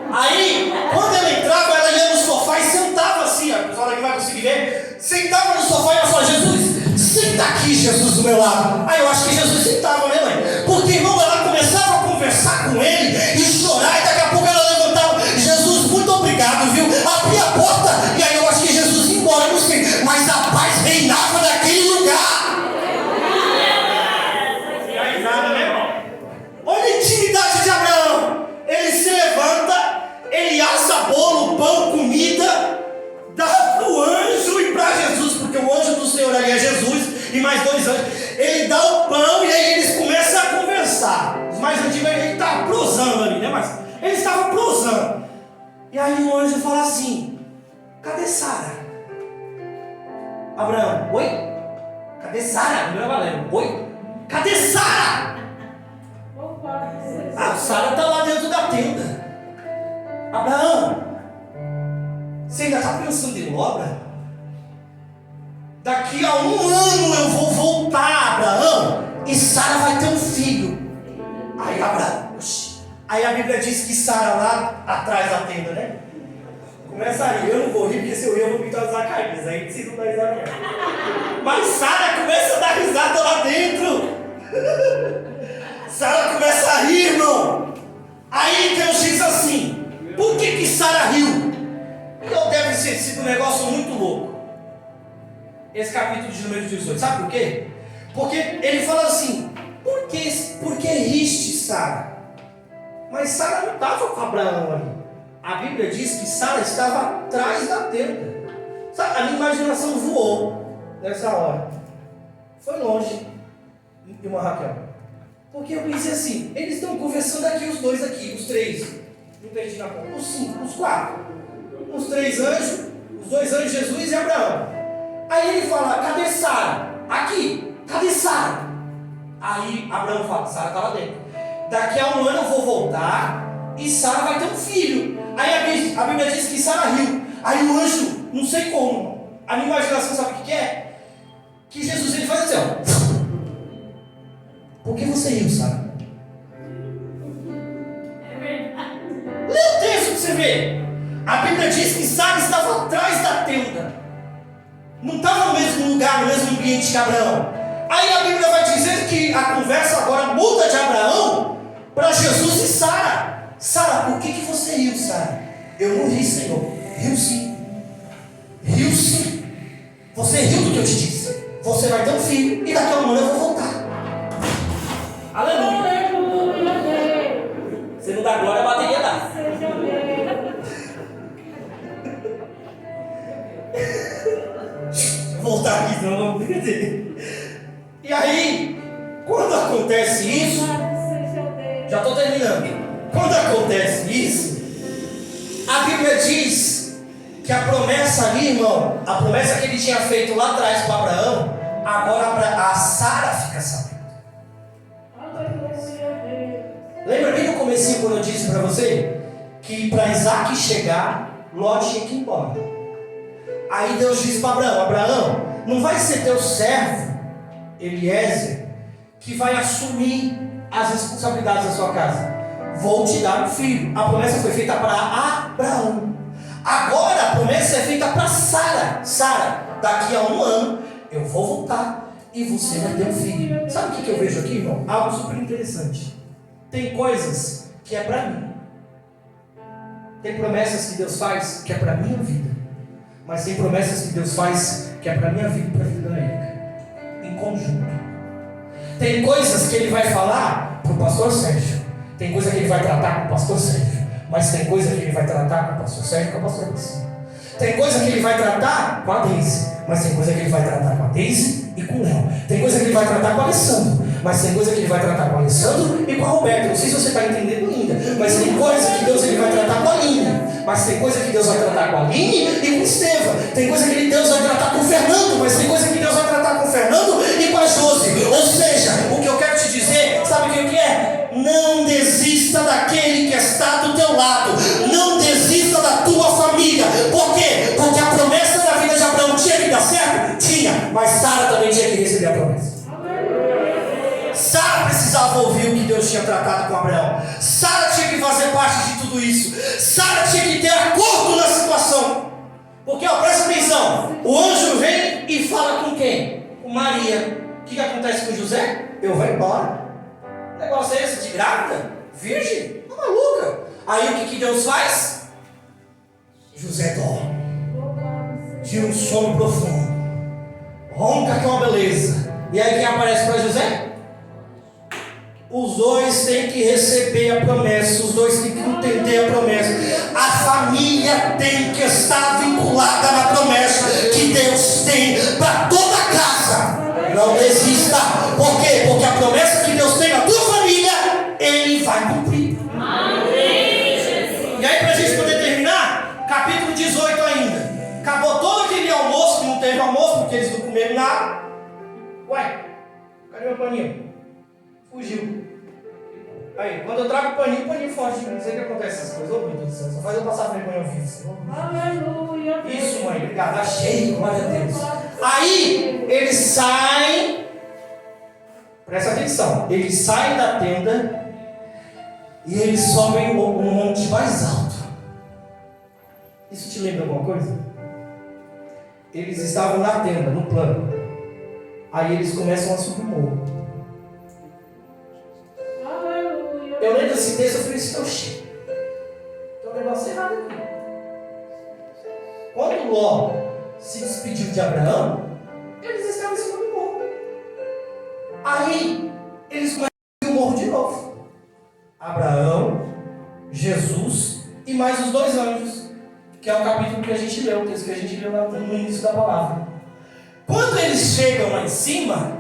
Aí, quando ela entrava, ela ia no sofá e sentava assim, a pessoa daqui vai conseguir ver, sentava no sofá e ela falava, Jesus, senta aqui, Jesus, do meu lado. Aí eu acho que Jesus sentava, né, mãe? Porque, irmão, ela começava a conversar com ele e chorar, e daqui a pouco ela levantava, Jesus, muito obrigado, viu? Abria a porta, e aí eu acho que Jesus ia embora, não sei, mas a paz reinava naquele lugar. E aí, nada, né, irmão? Olha a intimidade de Abraão. Ele se levanta, ele assa bolo, pão, comida, dá para o anjo e para Jesus, porque o anjo do Senhor ali é Jesus e mais 2 anjos. Ele dá o pão e aí eles começam a conversar. Os mais antigos, ele estava prosando ali, né? Mas eles estavam prosando. E aí o anjo fala assim: cadê Sara? Abraão, oi? Cadê Sara? Não é valendo, oi? Cadê Sara? Ah, Sara está lá dentro da tenda. Abraão, você ainda está pensando em obra? Daqui a 1 ano eu vou voltar, Abraão, e Sara vai ter um filho. Aí Abraão, aí a Bíblia diz que Sara lá atrás da tenda, né? Começa a rir, eu não vou rir, porque se eu rir eu vou pintar os Zacarias, aí vocês não dão risada. Mas Sara começa a dar risada lá dentro. Sara começa a rir, irmão. Aí Deus diz assim: por que Sara riu? Então deve ter sido um negócio muito louco. Esse capítulo de número 18, sabe por quê? Porque ele fala assim: por que riste, Sara? Mas Sara não estava com Abraão ali. A Bíblia diz que Sara estava atrás da tenda. Sabe, a minha imaginação voou nessa hora. Foi longe, irmã Raquel. Porque eu pensei assim: eles estão conversando aqui, os dois aqui, os 3. Não perdi na conta. Os 5, os 4. Os 3 anjos, os 2 anjos, Jesus e Abraão. Aí ele fala: cadê Sara? Aqui, cadê Sara? Aí Abraão fala: Sara está lá dentro. Daqui a 1 ano eu vou voltar e Sara vai ter um filho. Aí a Bíblia diz que Sara riu. Aí o anjo, não sei como, a minha imaginação sabe o que é? Que Jesus ele faz assim, ó. Por que você riu, Sara? É verdade. Lê o texto que você vê. A Bíblia diz que Sara estava atrás da tenda. Não estava no mesmo lugar, no mesmo ambiente que Abraão. Aí a Bíblia vai dizer que a conversa agora muda de Abraão para Jesus e Sara. Sara, por que você riu, Sara? Eu não ri, Senhor. Riu sim. Riu sim. Você riu do que eu te disse. Você vai ter um filho e daqui a 1 ano eu vou voltar. Aleluia. Você não dá glória, a bateria dá. acontece isso, já estou terminando. Quando acontece isso, a Bíblia diz que a promessa ali, irmão, a promessa que ele tinha feito lá atrás para Abraão, agora a Sara fica sabendo. Lembra bem no comecinho quando eu disse para você que para Isaac chegar, Ló tinha que ir embora. Aí Deus disse para Abraão: Abraão, não vai ser teu servo Eliezer que vai assumir as responsabilidades da sua casa. Vou te dar um filho. A promessa foi feita para Abraão. Agora a promessa é feita para Sara. Sara, daqui a 1 ano eu vou voltar e você vai ter um filho. Sabe o que eu vejo aqui, irmão? Algo super interessante. Tem coisas que é para mim. Tem promessas que Deus faz que é para a minha vida. Mas tem promessas que Deus faz que é para a minha vida e para a vida da Érica. Em conjunto. Tem coisas que Ele vai falar para o pastor Sérgio. Tem coisa que Ele vai tratar com o pastor Sérgio. Mas tem coisa que Ele vai tratar com o pastor Sérgio e com a pastora Priscila. Tem coisa que Ele vai tratar com a Deise. Mas tem coisa que Ele vai tratar com a Deise e com o Léo. Tem coisa que Ele vai tratar com o Alessandro. Mas tem coisa que Ele vai tratar com o Alessandro e com a Roberta. Não sei se você está entendendo ainda. Mas tem coisa que Deus Ele vai tratar com a Aline. Mas tem coisa que Deus vai tratar com a Aline e com o Estevam. Tem coisa que Deus vai tratar com o Fernando. Mas tem coisa que Deus vai tratar com o Fernando e com a Josi. Ou seja, o que eu quero te dizer, sabe o que é? Não desista daquele que está do teu lado. Não desista da tua família. Por quê? Porque a promessa da vida de Abraão tinha que dar certo? Tinha. Mas Sara também tinha que receber a promessa. Sara precisava ouvir o que Deus tinha tratado com Abraão. Sara tinha que fazer parte de tudo isso. Sara tinha que ter acordo na situação. Porque, presta atenção, o anjo vem e fala com quem? Com Maria. O que acontece com José? Eu vou embora. O negócio é esse de grávida? Virgem? Tá maluca? Aí o que Deus faz? José dorme. Tira um sono profundo. Ronca que é uma beleza. E aí quem aparece para José? Os dois têm que receber a promessa. Os dois têm que entender a promessa. A família tem que estar vinculada na promessa que Deus tem para toda a casa. Não desista. Por quê? Porque a promessa que Deus tem na tua família, Ele vai cumprir. E aí, para a gente poder terminar, capítulo 18 ainda. Acabou todo aquele almoço, que não teve almoço, porque eles não comeram nada. Ué, cadê meu paninho? Fugiu. Aí, quando eu trago o paninho foge. Não sei o que acontece essas coisas. Meu Deus do céu, só faz eu passar vergonha ao vivo. Aleluia. Isso, mãe, obrigado. Tá cheio, glória a Deus. Aí, eles saem. Presta atenção. Eles saem da tenda e eles sobem um monte mais alto. Isso te lembra alguma coisa? Eles estavam na tenda, no plano. Aí eles começam a subir o morro. Aleluia. Eu lembro desse texto, eu falei assim, oxi, tem um negócio errado aqui. Quando Ló se despediu de Abraão, eles estavam em cima do morro. Aí, eles começam a subir o morro de novo. Abraão, Jesus e mais os 2 anjos, que é o capítulo que a gente leu, o texto que a gente leu no início da palavra. Quando eles chegam lá em cima,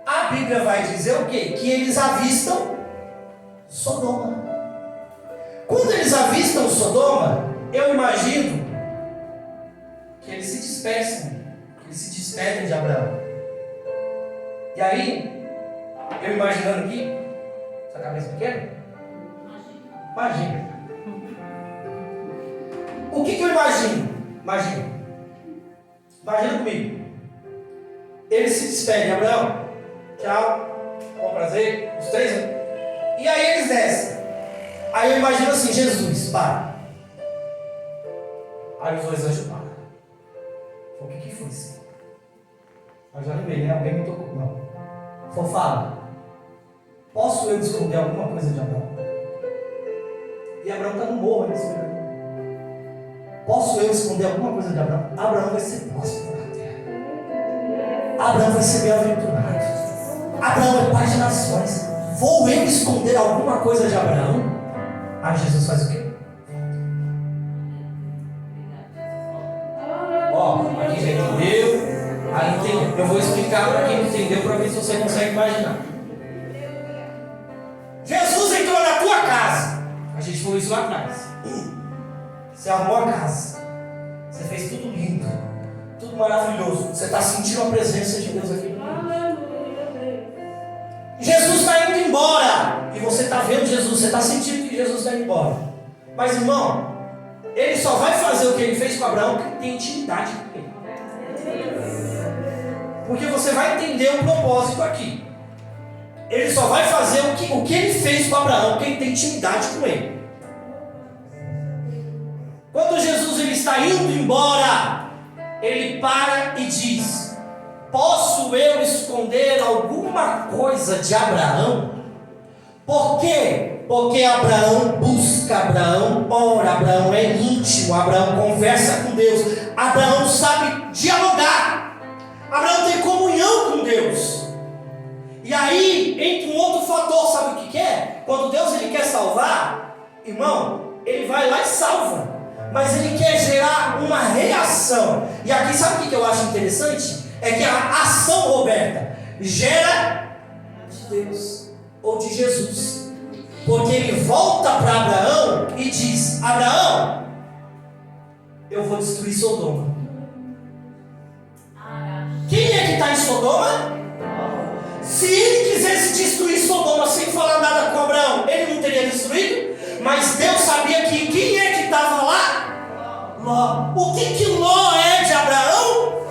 a Bíblia vai dizer o quê? Que eles avistam Sodoma. Quando eles avistam Sodoma, eu imagino que eles se dispersam, que eles se despedem de Abraão. E aí, eu imaginando aqui, essa cabeça pequena? Imagina. O que eu imagino? Imagina comigo. Eles se despedem, Abraão, tchau, bom prazer, os 3. E aí eles descem. Aí eu imagino assim, Jesus, para. Aí os 2 anjos param. O que foi isso? Eu já lembrei, né? Alguém me tocou. Não. Fala, posso eu esconder alguma coisa de Abraão? E Abraão está no morro nesse momento. Posso eu esconder alguma coisa de Abraão? Abraão vai ser próspero na terra. Abraão vai ser bem-aventurado. Abraão é pai de nações. Vou eu esconder alguma coisa de Abraão? Aí Jesus faz o quê? Aqui já entendeu. Aí entendeu. Eu vou explicar para quem entendeu, para ver se você consegue imaginar. gente falou isso lá atrás. Você arrumou a casa. Você fez tudo lindo. Tudo maravilhoso. Você está sentindo a presença de Deus aqui. Jesus está indo embora. E você está vendo Jesus. Você está sentindo que Jesus está indo embora. Mas, irmão, ele só vai fazer o que ele fez com Abraão porque tem intimidade com ele. Porque você vai entender o propósito aqui. Ele só vai fazer o que ele fez com Abraão porque ele tem intimidade com ele. Quando Jesus ele está indo embora, ele para e diz: posso eu esconder alguma coisa de Abraão? Por quê? Porque Abraão busca, Abraão ora, Abraão é íntimo, Abraão conversa com Deus, Abraão sabe dialogar, Abraão tem comunhão com Deus. E aí entra um outro fator, sabe o que é? Quando Deus ele quer salvar, irmão, ele vai lá e salva. Mas ele quer gerar uma reação. E aqui sabe o que eu acho interessante? É que a ação, Roberta, gera de Deus ou de Jesus. Porque ele volta para Abraão e diz: Abraão, eu vou destruir Sodoma. Quem é que está em Sodoma? Se ele quisesse destruir Sodoma sem falar nada com Abraão, ele não teria destruído? Mas Deus sabia que quem é que estava lá? Ló. O que Ló é de Abraão?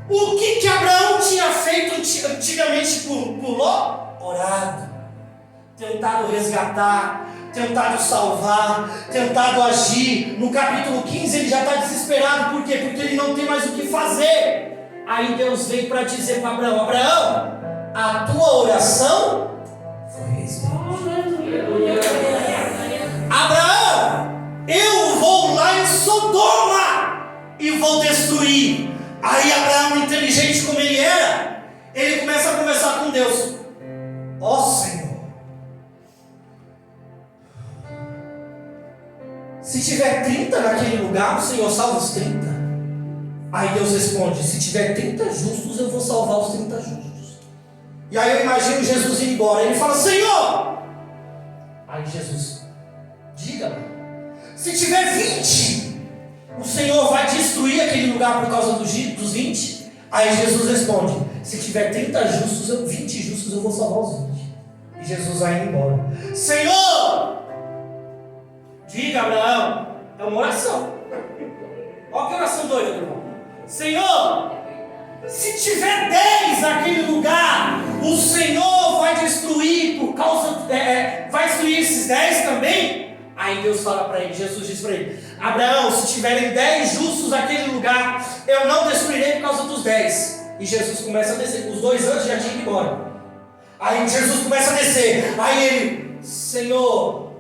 O que Abraão tinha feito antigamente por Ló? Orado, tentado resgatar, tentado salvar, tentado agir. No capítulo 15 ele já está desesperado. Por quê? Porque ele não tem mais o que fazer. Aí Deus vem para dizer para Abraão: Abraão, a tua oração foi respondida. Abraão, eu vou lá em Sodoma e vou destruir. Aí Abraão, inteligente como ele era, ele começa a conversar com Deus: ó Senhor, se tiver 30 naquele lugar, o Senhor salva os 30. Aí Deus responde: se tiver 30 justos, eu vou salvar os 30 justos. E aí eu imagino Jesus ir embora. Ele fala: Senhor. Aí Jesus: diga, se tiver 20, o Senhor vai destruir aquele lugar por causa dos 20? Aí Jesus responde: se tiver 30 justos, 20 justos, eu vou salvar os 20. E Jesus vai indo embora. Senhor, diga, Abraão. É uma oração. Olha que oração doida, meu irmão. Senhor, se tiver 10 naquele lugar, o Senhor vai destruir por causa vai destruir esses 10 também? Aí Deus fala para ele, Jesus diz para ele: Abraão, se tiverem 10 justos naquele lugar, eu não destruirei por causa dos 10. E Jesus começa a descer. Os 2 anjos já tinham ido embora. Aí Jesus começa a descer. Aí ele: Senhor,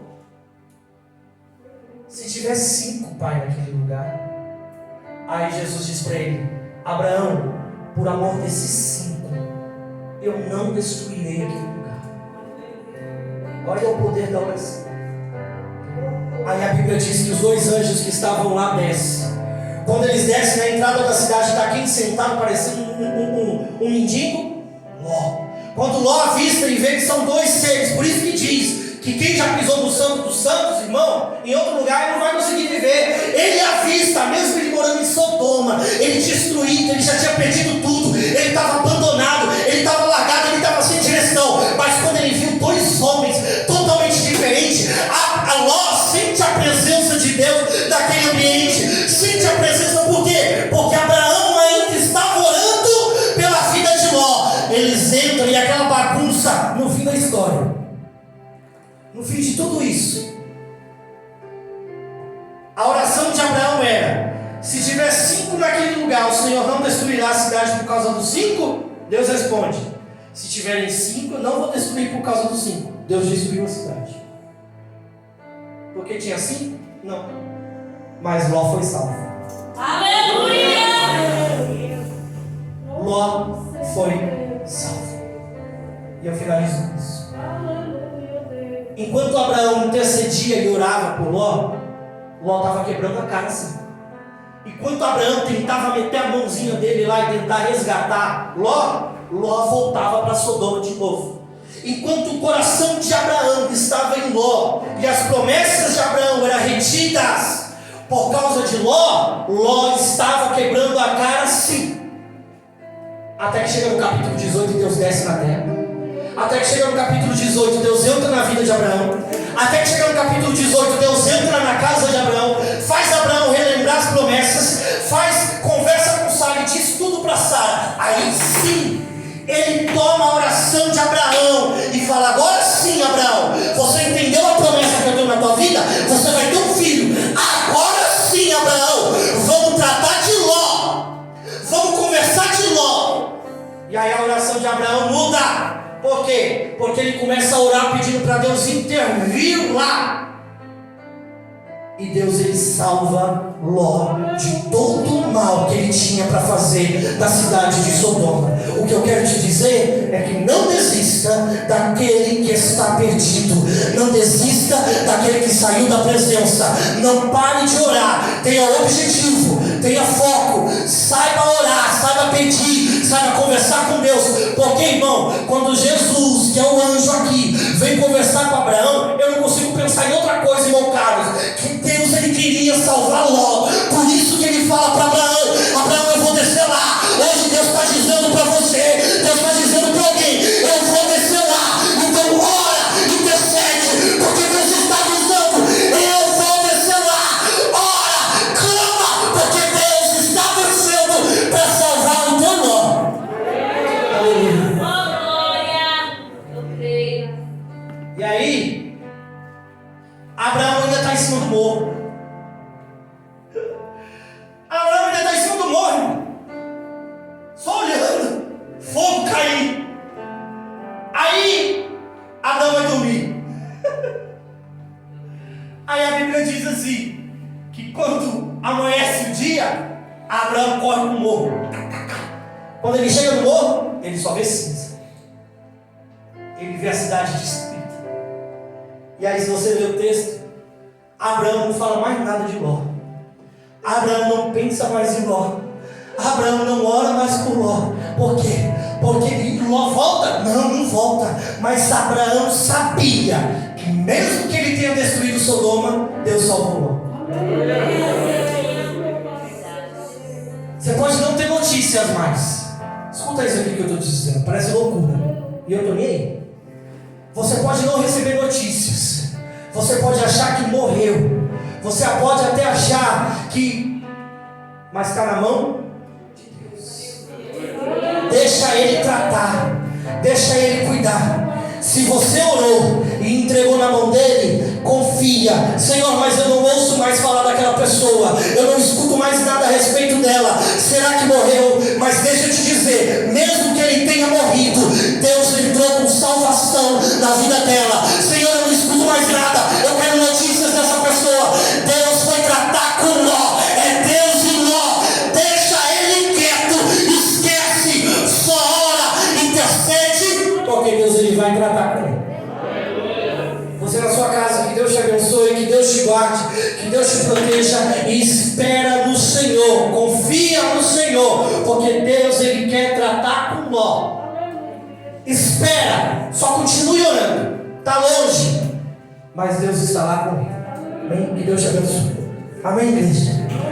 se tiver 5, Pai, naquele lugar. Aí Jesus diz para ele: Abraão, por amor desses 5, eu não destruirei aquele lugar. Olha o poder da oração. Aí a Bíblia diz que os 2 anjos que estavam lá descem. Quando eles descem na entrada da cidade, está quem sentado parecendo um mendigo? Ló. Quando Ló avista e vê que são 2 seres, por isso que diz que quem já pisou no Santo dos Santos, irmão, em outro lugar ele não vai conseguir viver. Ele avista, mesmo ele morando em Sodoma, ele destruído, ele já tinha perdido tudo, ele estava abandonado, ele estava largado, ele estava sem direção. Mas quando ele viu 2 homens totalmente diferentes, a Ló sente a presença de Deus daquele ambiente, sente a presença. Por quê? Porque Abraão ainda estava orando pela vida de Ló. Eles entram e aquela bagunça no fim da história. No fim de tudo isso, a oração de Abraão era: se tiver 5 naquele lugar, o Senhor não destruirá a cidade por causa dos 5? Deus responde: se tiverem 5, eu não vou destruir por causa dos 5. Deus destruiu a cidade. Porque tinha 5? Não. Mas Ló foi salvo. Aleluia! Ló foi salvo. E eu finalizo com isso. Enquanto Abraão intercedia e orava por Ló, Ló estava quebrando a cara assim. Enquanto Abraão tentava meter a mãozinha dele lá e tentar resgatar Ló voltava para Sodoma de novo. Enquanto o coração de Abraão estava em Ló, e as promessas de Abraão eram retidas por causa de Ló, Ló estava quebrando a cara sim. Até que chega no capítulo 18 e Deus desce na terra. Até que chega no capítulo 18, Deus entra na vida de Abraão. Até que chega no capítulo 18, Deus entra na casa de Abraão, faz Abraão relembrar as promessas, conversa com Sara e diz tudo para Sara. Aí sim, ele toma a oração de Abraão e fala: agora sim, Abraão, você entendeu a promessa que eu tenho na tua vida? Você vai ter um filho. Agora sim, Abraão, vamos tratar de Ló, vamos conversar de Ló. E aí a oração de Abraão muda. Por quê? Porque ele começa a orar pedindo para Deus intervir lá. E Deus, ele salva Ló de todo o mal que ele tinha para fazer da cidade de Sodoma. O que eu quero te dizer é que não desista daquele que está perdido. Não desista daquele que saiu da presença. Não pare de orar. Tenha objetivo, tenha foco. Saiba orar, saiba pedir, saiba conversar com Deus. Porque, irmão, quando Jesus, que é o anjo aqui, vem conversar com Abraão, eu não consigo pensar em outra coisa, irmão Carlos, que Deus, ele queria salvar Ló. Por isso que ele fala para Abraão: Abraão, eu vou descer lá. Hoje Deus está dizendo para você, Deus está dizendo para alguém: eu vou descer lá. Então ora, intercede, porque Deus está dizendo: eu vou descer lá. Ora, clama, porque Deus está descendo para salvar o teu Ló. Oh, glória. Eu creio. E aí, Abraão ainda está em cima do morro. Abraão ainda está em cima do morro, só olhando, fogo cair. Aí, Abraão vai dormir. Aí a Bíblia diz assim, que quando amanhece o dia, Abraão corre para o morro. Quando ele chega no morro, ele só vê cinza. Ele vê a cidade destruída. E aí, se você ler o texto, Abraão não fala mais nada de Ló. Abraão não pensa mais em Ló. Abraão não ora mais por Ló. Por quê? Porque Ló volta? Não volta. Mas Abraão sabia que mesmo que ele tenha destruído Sodoma, Deus salvou Ló. Você pode não ter notícias mais. Escuta isso aqui que eu estou te dizendo. Parece loucura. E eu estou nem aí. Você pode não receber notícias. Você pode achar que morreu. Você pode até achar que... mas está na mão de Deus. Deixa Ele tratar. Deixa Ele cuidar. Se você orou e entregou na mão dele, confia. Senhor, mas eu não ouço mais falar daquela pessoa. Eu não escuto mais nada a respeito dela. Será que morreu? Mas deixa eu te dizer, mesmo que ele tenha morrido, Deus entrou com salvação na vida dela. Senhor, eu não escuto mais nada. Eu quero notícias dessa pessoa. Deus foi tratar com Ló. É Deus e Ló. Deixa ele quieto. Esquece. Só ora, intercede, porque Deus, ele vai tratar com ele. Você na sua casa, que Deus te abençoe, que Deus te guarde, que Deus te proteja, e espera no Senhor, confia no Senhor, porque Deus, ele quer tratar com Ló. Espera, só continue orando. Está longe, mas Deus está lá com ele. Amém? Que Deus te abençoe. Amém, igreja?